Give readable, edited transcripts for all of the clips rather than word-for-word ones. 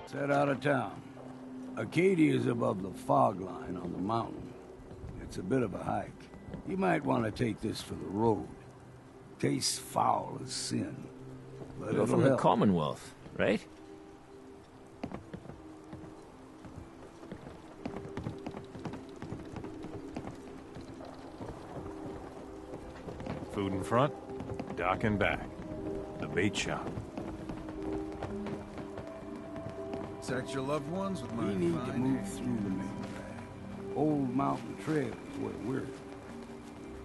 Set out of town. Acadia is above the fog line on the mountain. It's a bit of a hike. You might want to take this for the road. Tastes foul as sin. But You're it'll from the help. Commonwealth, right? Food in front, dock in back. The bait shop. Protect your loved ones with my We need to fine move hand. through the main drag. Old Mountain Trail is where we're.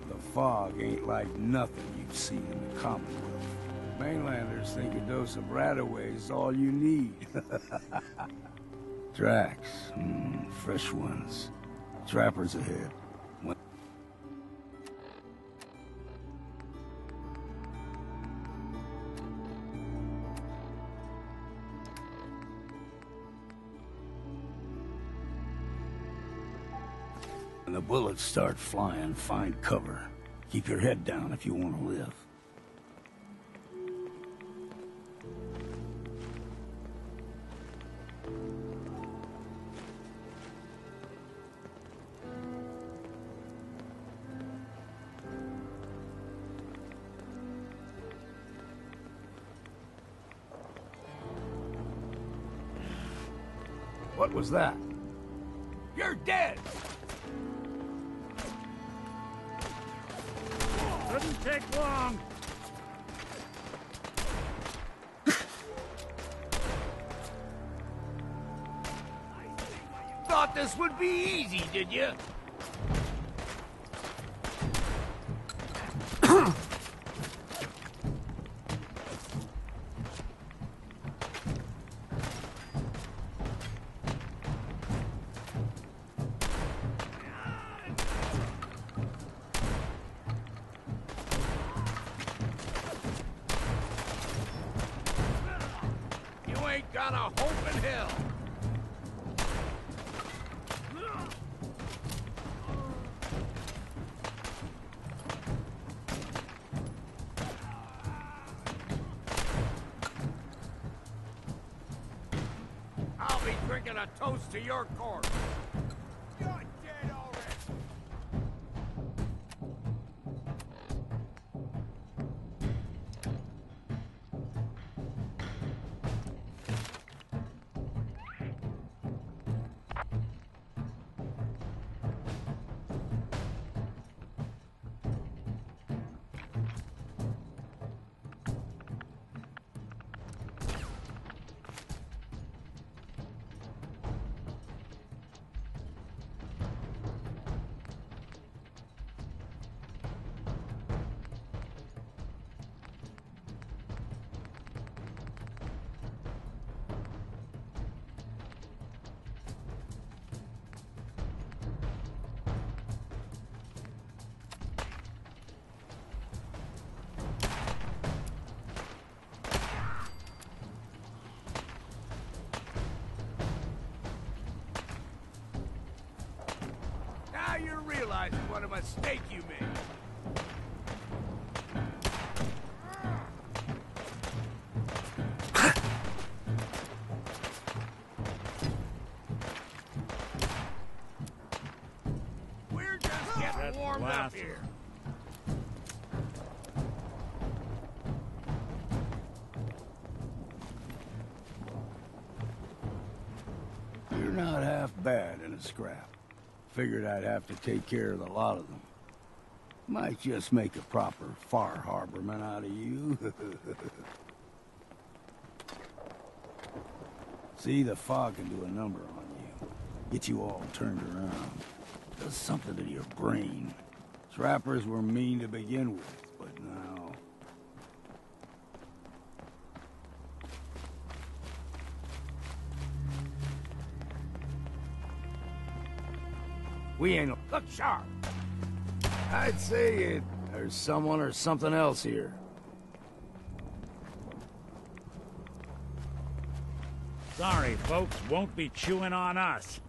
The fog ain't like nothing you've seen in the Commonwealth. Mainlanders think a dose of Radaway is all you need. Tracks, fresh ones. Trappers ahead. When the bullets start flying, find cover. Keep your head down if you want to live. What was that? You're dead! Couldn't take long. Thought this would be easy, did you? You ain't got a hope in hell. I'll be drinking a toast to your corpse. You're dead already. Now you're realizing what a mistake you made. We're just getting That's warmed up blasphemy. here. You're not half bad in a scrap. Figured I'd have to take care of the lot of them. Might just make a proper Far Harborman out of you. See, the fog can do a number on you. Get you all turned around. Does something to your brain. Trappers were mean to begin with, but now... We ain't... Look sharp! I'd say there's someone or something else here. Sorry, folks, won't be chewing on us.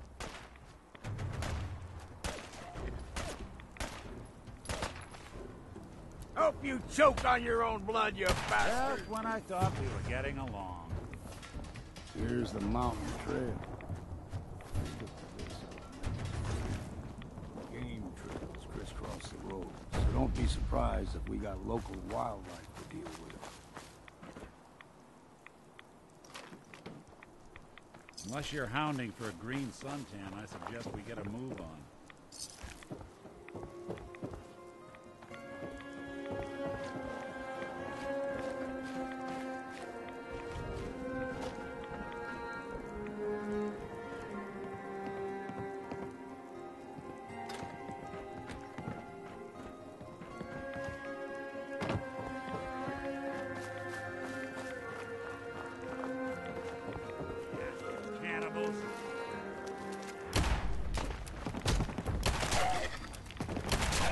Hope you choke on your own blood, you bastard! Just when I thought we were getting along. Here's the mountain trail. Game trails crisscross the road, so don't be surprised if we got local wildlife to deal with. Unless you're hounding for a green suntan, I suggest we get a move on.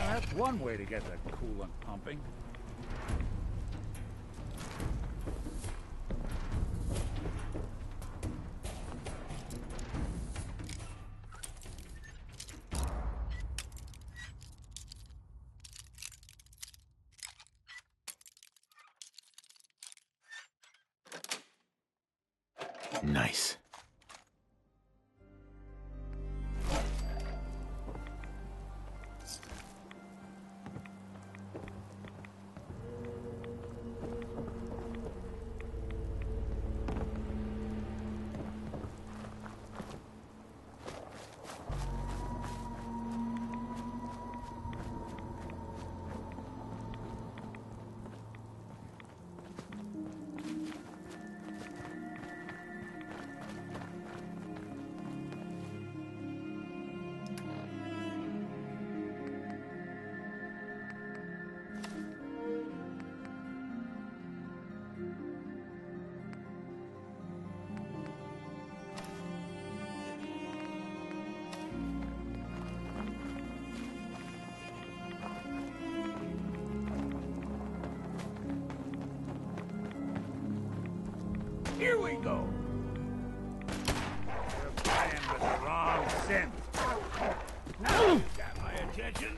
That's one way to get the coolant pumping. Nice. Here we go. You're playing with the wrong scent. Now you got my attention.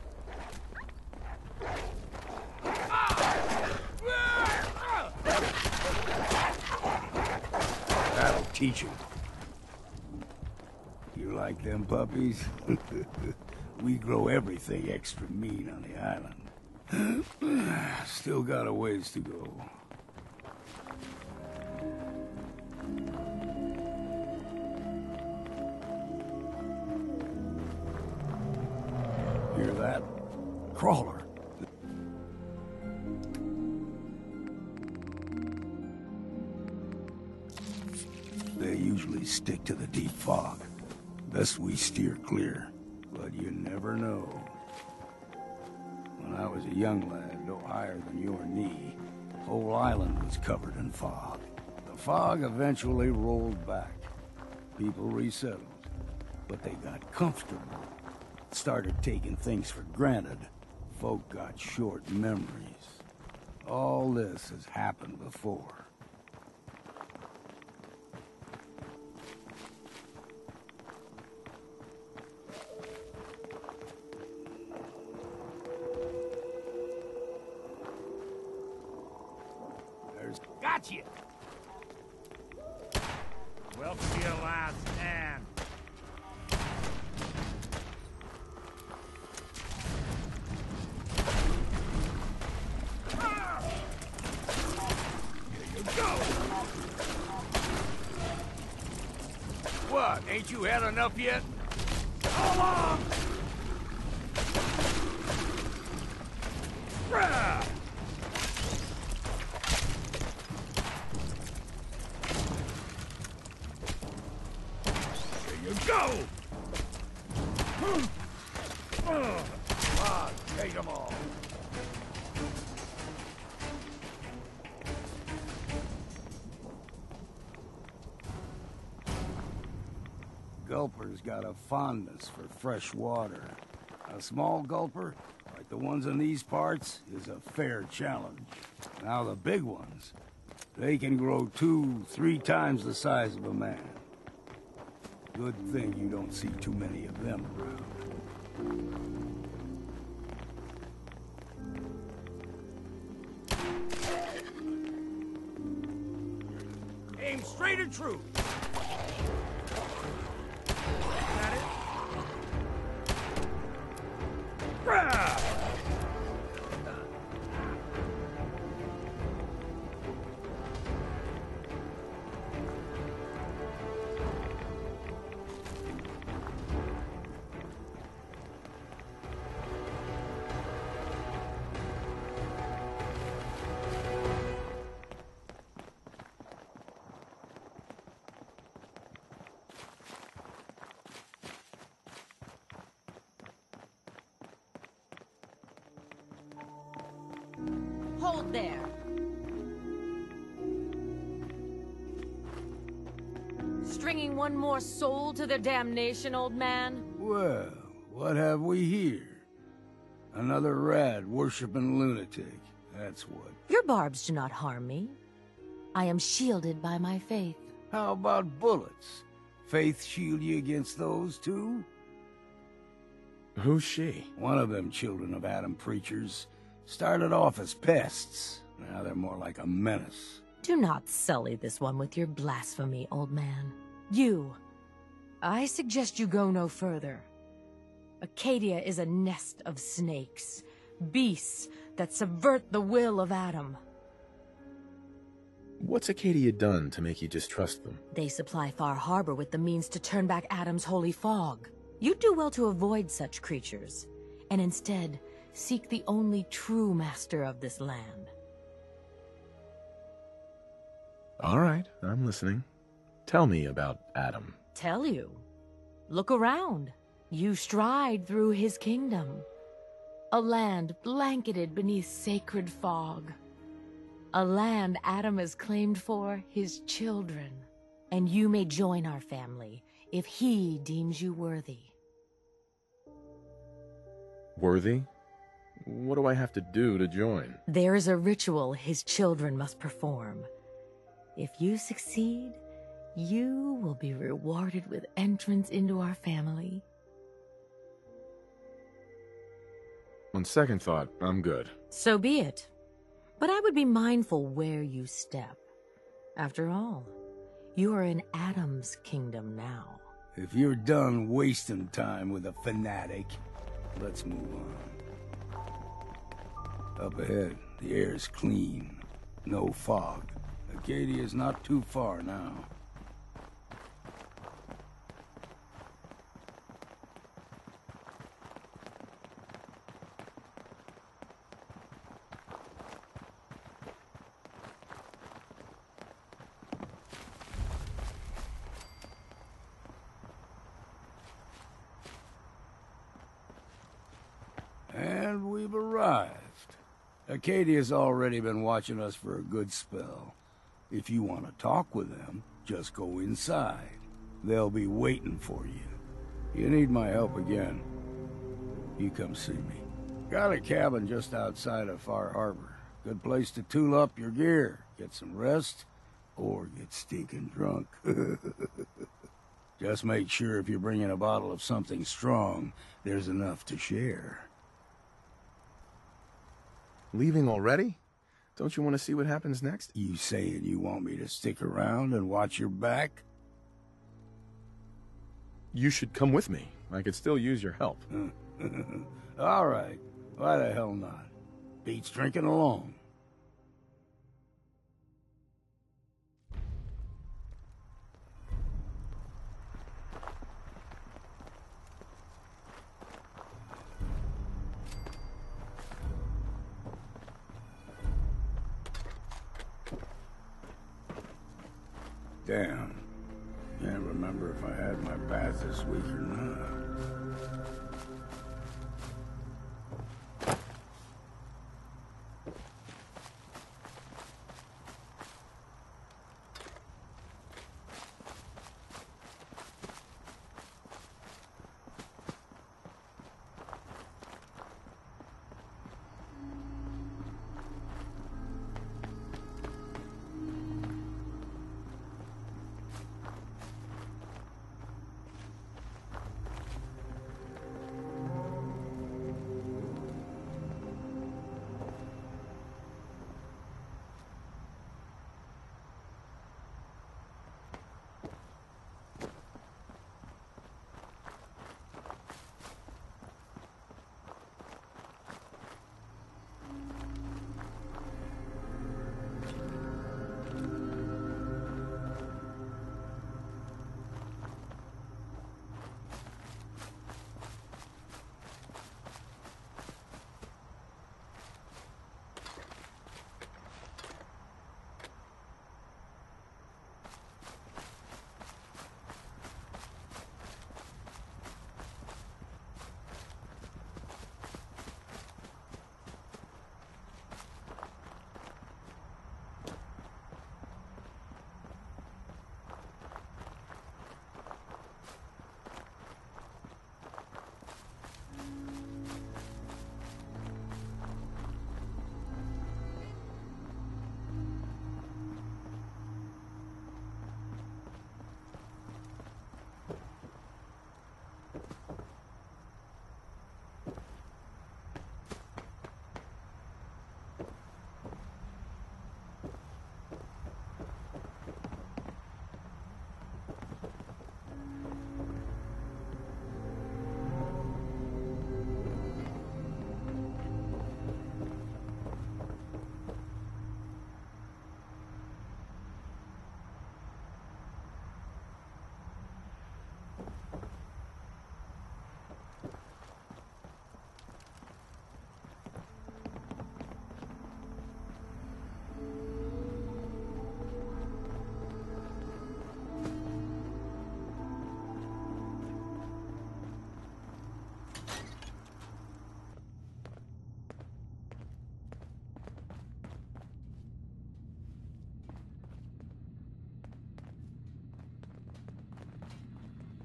That'll teach you. You like them puppies? We grow everything extra mean on the island. Still got a ways to go. Hear that? Crawler. They usually stick to the deep fog. Best we steer clear, but you never know. When I was a young lad, no higher than your knee, the whole island was covered in fog. The fog eventually rolled back. People resettled, but they got comfortable. Started taking things for granted. Folk got short memories. All this has happened before. There's... Gotcha! Welcome to your last stand. What, ain't you had enough yet? Come on! Rah! There you go! Come on, take them all. Gulper's got a fondness for fresh water. A small gulper, like the ones in these parts, is a fair challenge. Now the big ones, they can grow 2-3 times the size of a man. Good thing you don't see too many of them around. Aim straight and true. there. Stringing one more soul to their damnation, old man? Well, what have we here? Another rad-worshipping lunatic, that's what. Your barbs do not harm me. I am shielded by my faith. How about bullets? Faith shield you against those, too? Who's she? One of them children of Adam preachers started off as pests. Now they're more like a menace. Do not sully this one with your blasphemy, old man. You. I suggest you go no further. Acadia is a nest of snakes, beasts that subvert the will of Adam. What's Acadia done to make you distrust them? They supply Far Harbor with the means to turn back Adam's holy fog. You'd do well to avoid such creatures, and instead seek the only true master of this land. All right, I'm listening. Tell me about Adam. Tell you. Look around. You stride through his kingdom. A land blanketed beneath sacred fog. A land Adam has claimed for his children. And you may join our family if he deems you worthy. Worthy? What do I have to do to join? There is a ritual his children must perform. If you succeed, you will be rewarded with entrance into our family. On second thought, I'm good. So be it. But I would be mindful where you step. After all, you are in Adam's kingdom now. If you're done wasting time with a fanatic, let's move on. Up ahead, the air's clean. No fog. Acadia's not too far now. And we've arrived. Acadia's already been watching us for a good spell. If you want to talk with them, just go inside. They'll be waiting for you. You need my help again, you come see me. Got a cabin just outside of Far Harbor. Good place to tool up your gear, get some rest, or get stinking drunk. Just make sure if you're bringing a bottle of something strong, there's enough to share. Leaving already? Don't you want to see what happens next? You saying you want me to stick around and watch your back? You should come with me. I could still use your help. All right. Why the hell not? Beats drinking alone. Damn. Can't remember if I had my bath this week or not.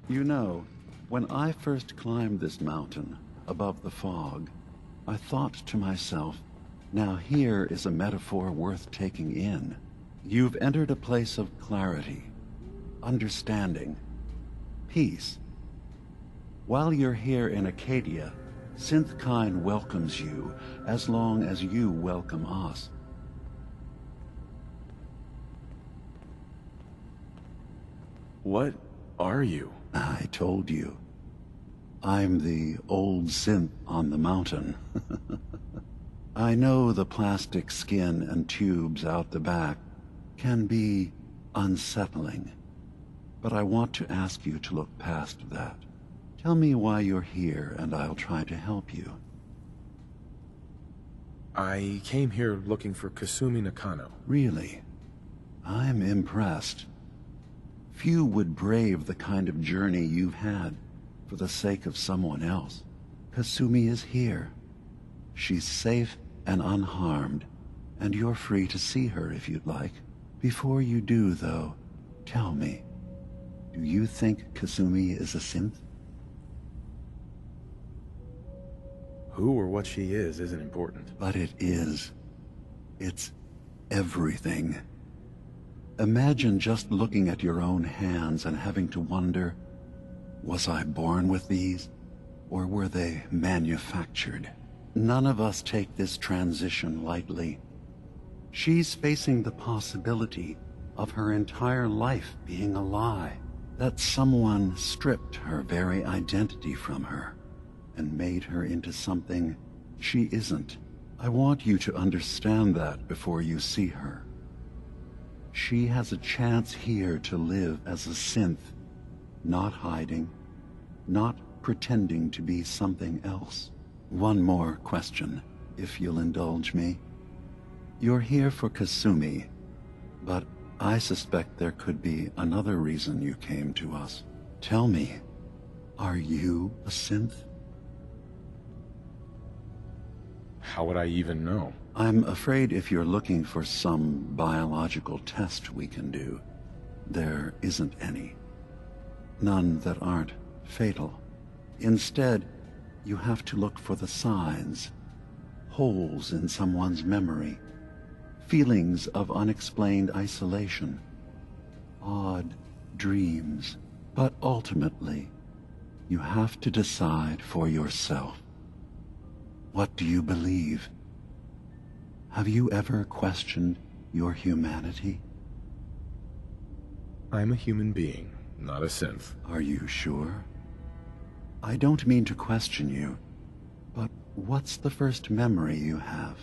You know, when I first climbed this mountain above the fog, I thought to myself, now here is a metaphor worth taking in. You've entered a place of clarity, understanding, peace. While you're here in Acadia, Synthkind welcomes you as long as you welcome us. What are you? I told you. I'm the old synth on the mountain. I know the plastic skin and tubes out the back can be unsettling, but I want to ask you to look past that. Tell me why you're here, and I'll try to help you. I came here looking for Kasumi Nakano. Really? I'm impressed. Few would brave the kind of journey you've had for the sake of someone else. Kasumi is here. She's safe and unharmed, and you're free to see her if you'd like. Before you do, though, tell me, do you think Kasumi is a synth? Who or what she is isn't important. But it is. It's everything. Imagine just looking at your own hands and having to wonder, was I born with these, or were they manufactured? None of us take this transition lightly. She's facing the possibility of her entire life being a lie, that someone stripped her very identity from her and made her into something she isn't. I want you to understand that before you see her. She has a chance here to live as a synth, not hiding, not pretending to be something else. One more question, if you'll indulge me. You're here for Kasumi, but I suspect there could be another reason you came to us. Tell me, are you a synth? How would I even know? I'm afraid if you're looking for some biological test we can do, there isn't any. None that aren't fatal. Instead, you have to look for the signs, holes in someone's memory, feelings of unexplained isolation, odd dreams. But ultimately, you have to decide for yourself. What do you believe? Have you ever questioned your humanity? I'm a human being, not a synth. Are you sure? I don't mean to question you, but what's the first memory you have?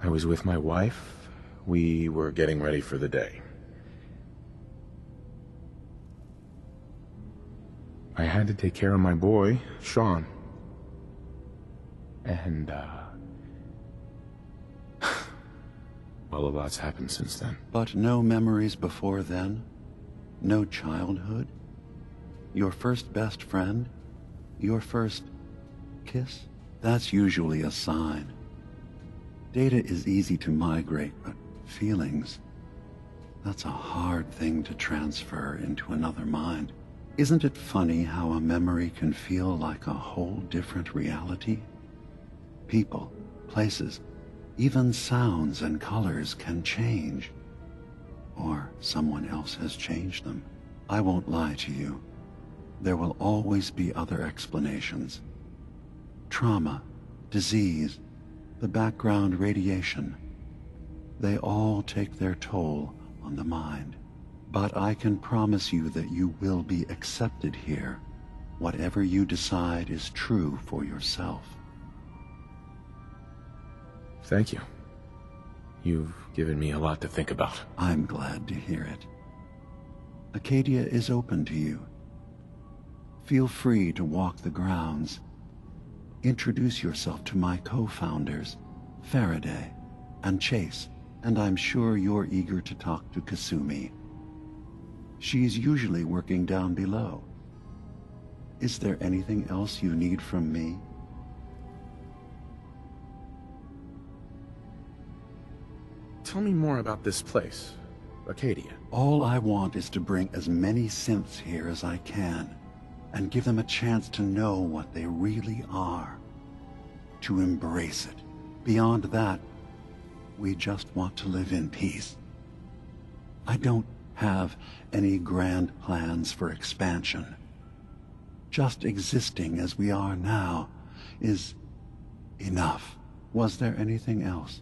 I was with my wife. We were getting ready for the day. I had to take care of my boy, Sean. And, well, a lot's happened since then. But no memories before then? No childhood? Your first best friend? Your first kiss? That's usually a sign. Data is easy to migrate, but feelings, that's a hard thing to transfer into another mind. Isn't it funny how a memory can feel like a whole different reality? People, places, even sounds and colors can change. Or someone else has changed them. I won't lie to you. There will always be other explanations. Trauma, disease, the background radiation. They all take their toll on the mind. But I can promise you that you will be accepted here. Whatever you decide is true for yourself. Thank you. You've given me a lot to think about. I'm glad to hear it. Acadia is open to you. Feel free to walk the grounds. Introduce yourself to my co-founders, Faraday and Chase, and I'm sure you're eager to talk to Kasumi. She's usually working down below. Is there anything else you need from me? Tell me more about this place. Acadia. All I want is to bring as many synths here as I can, and give them a chance to know what they really are. To embrace it. Beyond that, we just want to live in peace. I don't have any grand plans for expansion. Just existing as we are now is enough. Was there anything else?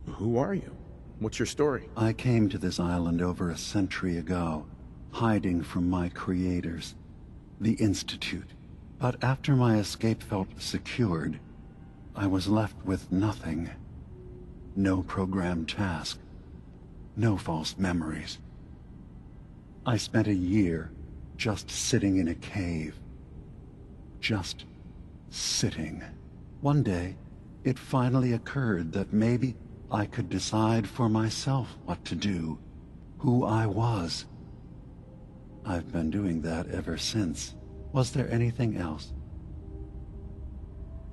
Who are you? What's your story? I came to this island over a century ago, hiding from my creators, the Institute. But after my escape felt secured, I was left with nothing. No programmed task. No false memories. I spent a year just sitting in a cave. Just sitting. One day, it finally occurred that maybe I could decide for myself what to do, who I was. I've been doing that ever since. Was there anything else?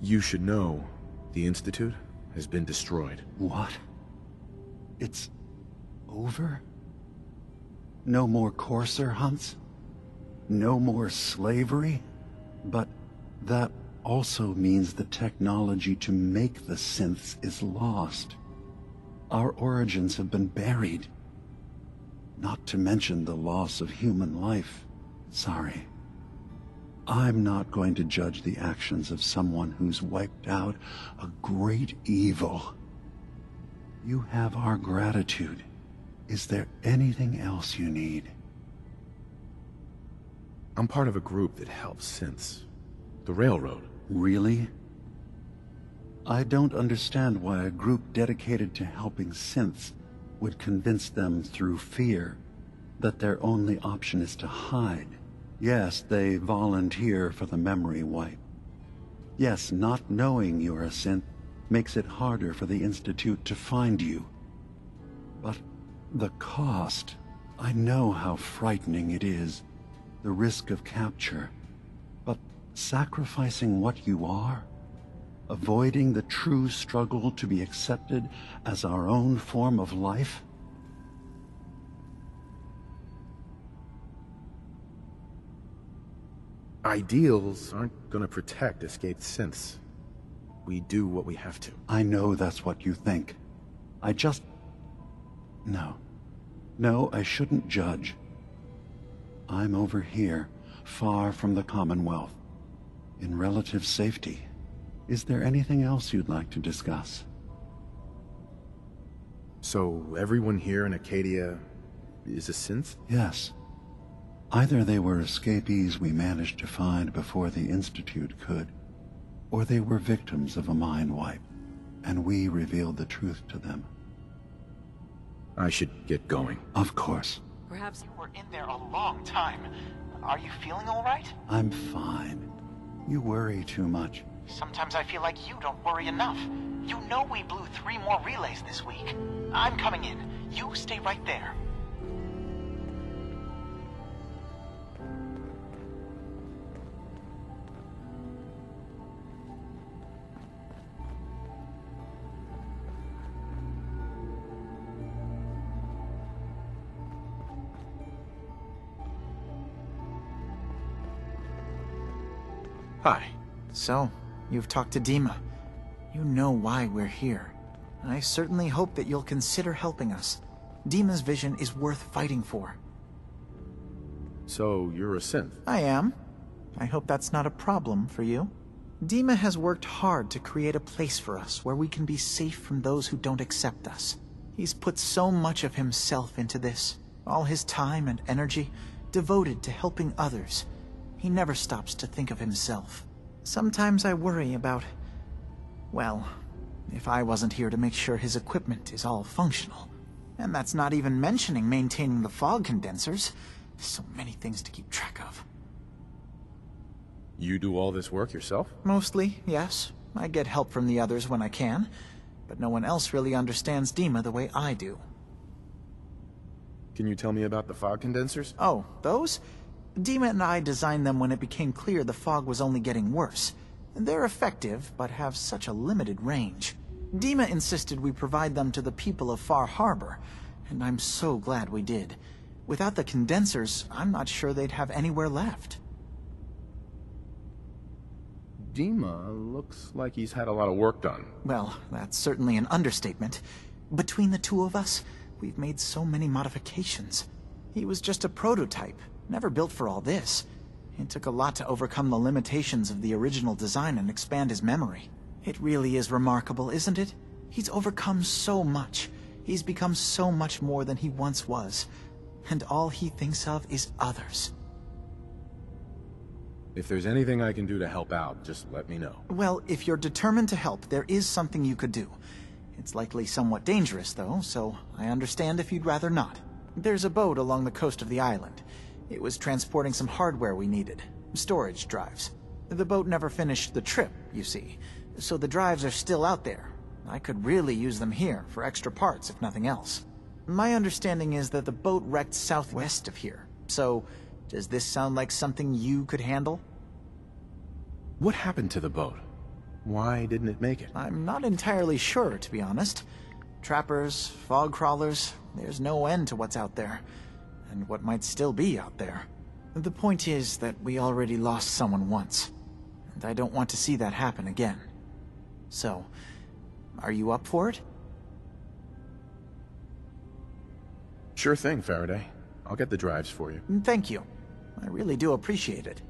You should know the Institute has been destroyed. What? It's over? No more courser hunts? No more slavery? But that also means the technology to make the synths is lost. Our origins have been buried. Not to mention the loss of human life. Sorry. I'm not going to judge the actions of someone who's wiped out a great evil. You have our gratitude. Is there anything else you need? I'm part of a group that helps synths. The Railroad. Really? I don't understand why a group dedicated to helping synths would convince them through fear that their only option is to hide. Yes, they volunteer for the memory wipe. Yes, not knowing you're a synth makes it harder for the Institute to find you. But the cost, I know how frightening it is, the risk of capture. But sacrificing what you are, avoiding the true struggle to be accepted as our own form of life? Ideals aren't gonna protect escaped synths. We do what we have to. I know that's what you think. I just... No. No, I shouldn't judge. I'm over here, far from the Commonwealth, in relative safety. Is there anything else you'd like to discuss? So everyone here in Acadia is a synth? Yes. Either they were escapees we managed to find before the Institute could, or they were victims of a mind wipe, and we revealed the truth to them. I should get going. Of course. Perhaps you were in there a long time. Are you feeling all right? I'm fine. You worry too much. Sometimes I feel like you don't worry enough. You know we blew 3 more relays this week. I'm coming in. You stay right there. Hi. So, you've talked to Dima. You know why we're here. I certainly hope that you'll consider helping us. Dima's vision is worth fighting for. So you're a synth? I am. I hope that's not a problem for you. Dima has worked hard to create a place for us where we can be safe from those who don't accept us. He's put so much of himself into this, all his time and energy devoted to helping others. He never stops to think of himself. Sometimes I worry about, well, if I wasn't here to make sure his equipment is all functional. And that's not even mentioning maintaining the fog condensers. So many things to keep track of. You do all this work yourself? Mostly, yes. I get help from the others when I can, but no one else really understands Dima the way I do. Can you tell me about the fog condensers? Oh, those? Dima and I designed them when it became clear the fog was only getting worse. They're effective, but have such a limited range. Dima insisted we provide them to the people of Far Harbor, and I'm so glad we did. Without the condensers, I'm not sure they'd have anywhere left. Dima looks like he's had a lot of work done. Well, that's certainly an understatement. Between the two of us, we've made so many modifications. He was just a prototype, never built for all this. It took a lot to overcome the limitations of the original design and expand his memory. It really is remarkable, isn't it? He's overcome so much. He's become so much more than he once was. And all he thinks of is others. If there's anything I can do to help out, just let me know. Well, if you're determined to help, there is something you could do. It's likely somewhat dangerous, though, so I understand if you'd rather not. There's a boat along the coast of the island. It was transporting some hardware we needed. Storage drives. The boat never finished the trip, you see, so the drives are still out there. I could really use them here for extra parts, if nothing else. My understanding is that the boat wrecked southwest of here, so does this sound like something you could handle? What happened to the boat? Why didn't it make it? I'm not entirely sure, to be honest. Trappers, fog crawlers, there's no end to what's out there, and what might still be out there. The point is that we already lost someone once, and I don't want to see that happen again. So, are you up for it? Sure thing, Faraday. I'll get the drives for you. Thank you. I really do appreciate it.